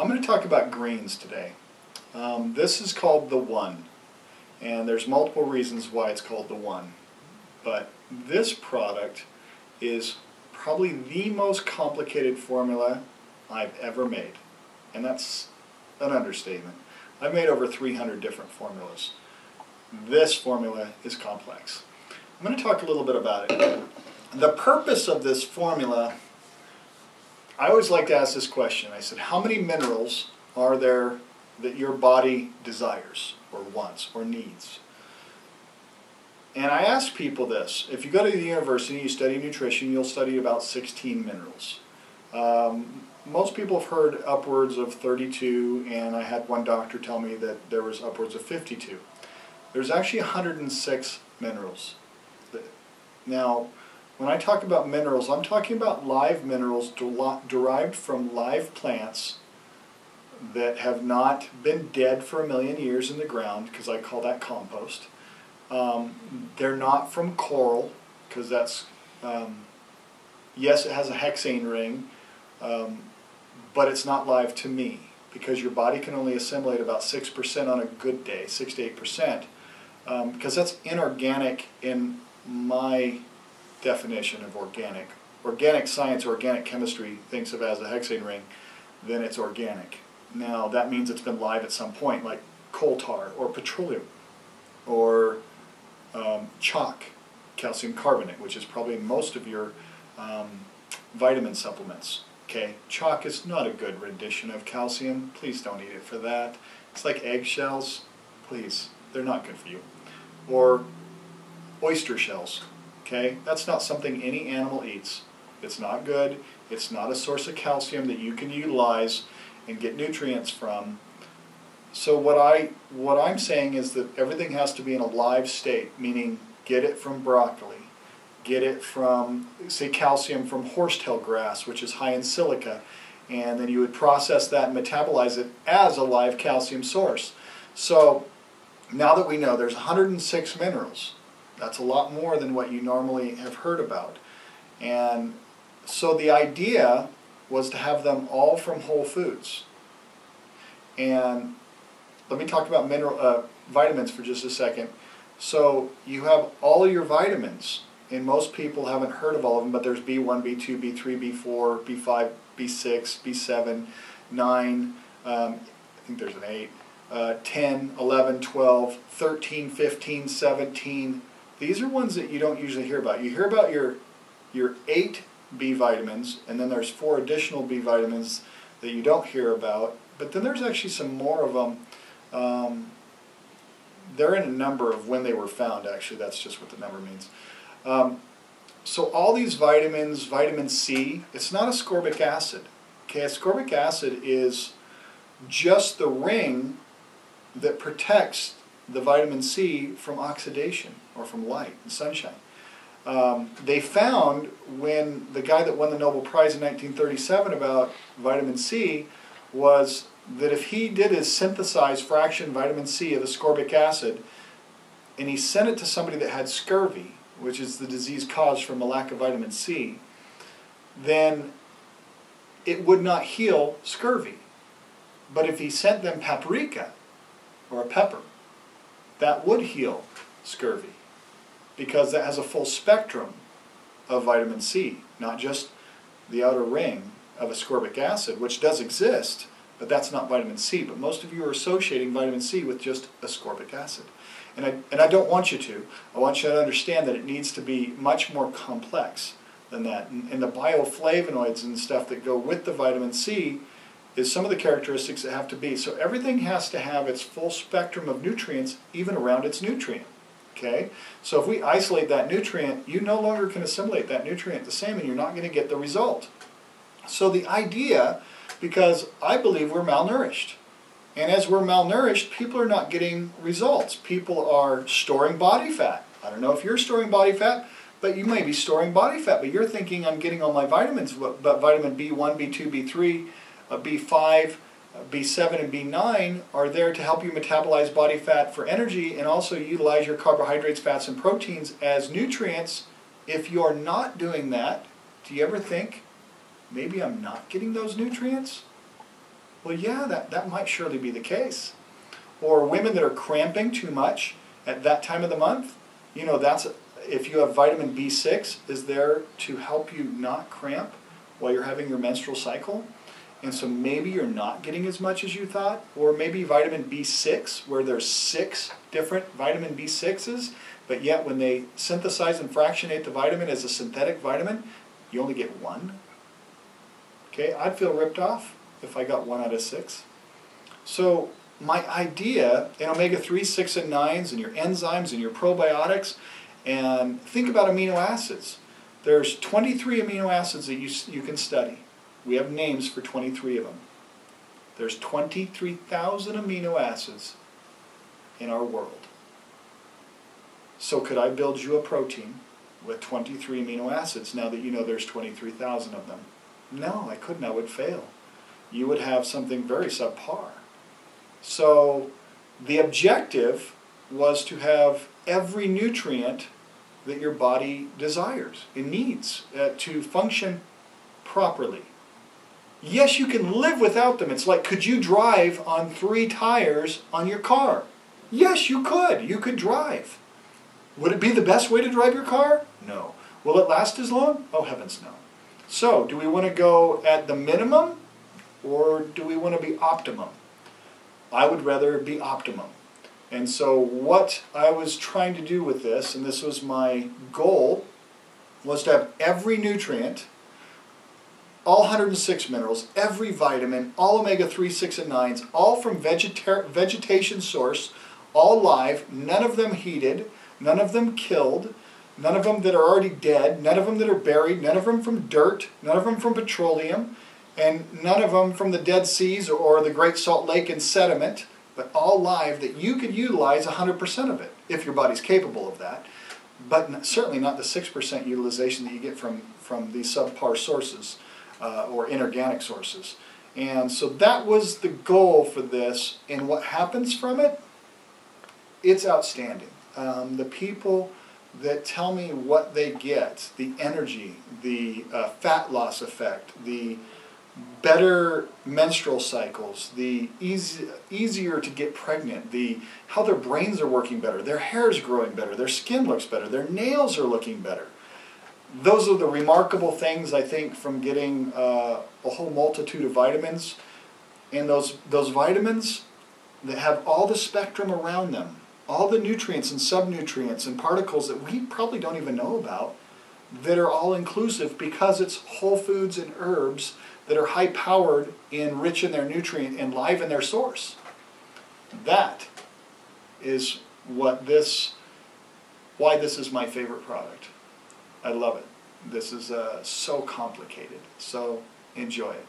I'm going to talk about greens today. This is called the One, and there's multiple reasons why it's called the One. But this product is probably the most complicated formula I've ever made, and that's an understatement. I've made over 300 different formulas. This formula is complex. I'm going to talk a little bit about it. The purpose of this formula, I always like to ask this question. I said, how many minerals are there that your body desires or wants or needs? And I ask people this. If you go to the university and you study nutrition, you'll study about 16 minerals. Most people have heard upwards of 32, and I had one doctor tell me that there was upwards of 52. There's actually 106 minerals. Now, when I talk about minerals, I'm talking about live minerals derived from live plants that have not been dead for 1,000,000 years in the ground, because I call that compost. They're not from coral, because that's, yes, it has a hexane ring, but it's not live to me, because your body can only assimilate about 6% on a good day, 6 to 8%, because that's inorganic in my definition of organic. Organic science, organic chemistry thinks of it as a hexane ring, then it's organic. Now that means it's been live at some point, like coal tar or petroleum or chalk, calcium carbonate, which is probably in most of your vitamin supplements. Okay, chalk is not a good rendition of calcium. Please don't eat it for that. It's like eggshells. Please, they're not good for you. Or oyster shells. Okay, that's not something any animal eats. It's not good. It's not a source of calcium that you can utilize and get nutrients from. So what I'm saying is that everything has to be in a live state, meaning get it from broccoli, get it from, say, calcium from horsetail grass, which is high in silica, and then you would process that and metabolize it as a live calcium source. So now that we know there's 106 minerals, that's a lot more than what you normally have heard about. And so the idea was to have them all from whole foods. And let me talk about vitamins for just a second. So you have all of your vitamins, and most people haven't heard of all of them, but there's B1, B2, B3, B4, B5, B6, B7, 9, I think there's an 8, 10, 11, 12, 13, 15, 17. These are ones that you don't usually hear about. You hear about your 8 B vitamins, and then there's 4 additional B vitamins that you don't hear about. But then there's actually some more of them. They're in a number of when they were found, actually. That's just what the number means. So all these vitamins, vitamin C, it's not ascorbic acid. Okay, ascorbic acid is just the ring that protects the vitamin C from oxidation or from light and sunshine. They found when the guy that won the Nobel Prize in 1937 about vitamin C was that if he did his synthesized fraction vitamin C of ascorbic acid and he sent it to somebody that had scurvy, which is the disease caused from a lack of vitamin C, then it would not heal scurvy. But if he sent them paprika or a pepper, that would heal scurvy, because that has a full spectrum of vitamin C, not just the outer ring of ascorbic acid, which does exist, but that's not vitamin C. But most of you are associating vitamin C with just ascorbic acid. And I don't want you to. I want you to understand that it needs to be much more complex than that. And the bioflavonoids and stuff that go with the vitamin C is some of the characteristics that have to be. So everything has to have its full spectrum of nutrients, even around its nutrient. Okay? So if we isolate that nutrient, you no longer can assimilate that nutrient the same, and you're not going to get the result. So the idea, because I believe we're malnourished. And as we're malnourished, people are not getting results. People are storing body fat. I don't know if you're storing body fat, but you may be storing body fat. But you're thinking, I'm getting all my vitamins, but vitamin B1, B2, B3, B5, B7, and B9 are there to help you metabolize body fat for energy and also utilize your carbohydrates, fats, and proteins as nutrients. If you're not doing that, do you ever think, maybe I'm not getting those nutrients? Well, yeah, that might surely be the case. Or women that are cramping too much at that time of the month, you know, if you have vitamin B6 is there to help you not cramp while you're having your menstrual cycle. And so maybe you're not getting as much as you thought, or maybe vitamin B6, where there's 6 different vitamin B6s, but yet when they synthesize and fractionate the vitamin as a synthetic vitamin, you only get 1. Okay, I'd feel ripped off if I got 1 out of 6. So my idea in omega-3, 6, and 9s, and your enzymes and your probiotics, and think about amino acids. There's 23 amino acids that you can study. We have names for 23 of them. There's 23,000 amino acids in our world. So could I build you a protein with 23 amino acids now that you know there's 23,000 of them? No, I couldn't. I would fail. You would have something very subpar. So the objective was to have every nutrient that your body desires and needs to function properly. Yes, you can live without them. It's like, could you drive on 3 tires on your car? Yes, you could. You could drive. Would it be the best way to drive your car? No. Will it last as long? Oh, heavens no. So, do we want to go at the minimum, or do we want to be optimum? I would rather be optimum. And so what I was trying to do with this, and this was my goal, was to have every nutrient, all 106 minerals, every vitamin, all omega-3, 6, and 9s, all from vegetation source, all live, none of them heated, none of them killed, none of them that are already dead, none of them that are buried, none of them from dirt, none of them from petroleum, and none of them from the Dead Seas or the Great Salt Lake and sediment, but all live that you could utilize 100% of it, if your body's capable of that, but certainly not the 6% utilization that you get from these subpar sources or inorganic sources. And so that was the goal for this, and what happens from it, it's outstanding. The people that tell me what they get, the energy, the fat loss effect, the better menstrual cycles, the easier to get pregnant, how their brains are working better, their hair is growing better, their skin looks better, their nails are looking better. Those are the remarkable things, I think, from getting a whole multitude of vitamins. And those vitamins that have all the spectrum around them, all the nutrients and subnutrients and particles that we probably don't even know about, that are all inclusive because it's whole foods and herbs that are high powered and rich in their nutrient and live in their source. That is why this is my favorite product. I love it. This is so complicated. So enjoy it.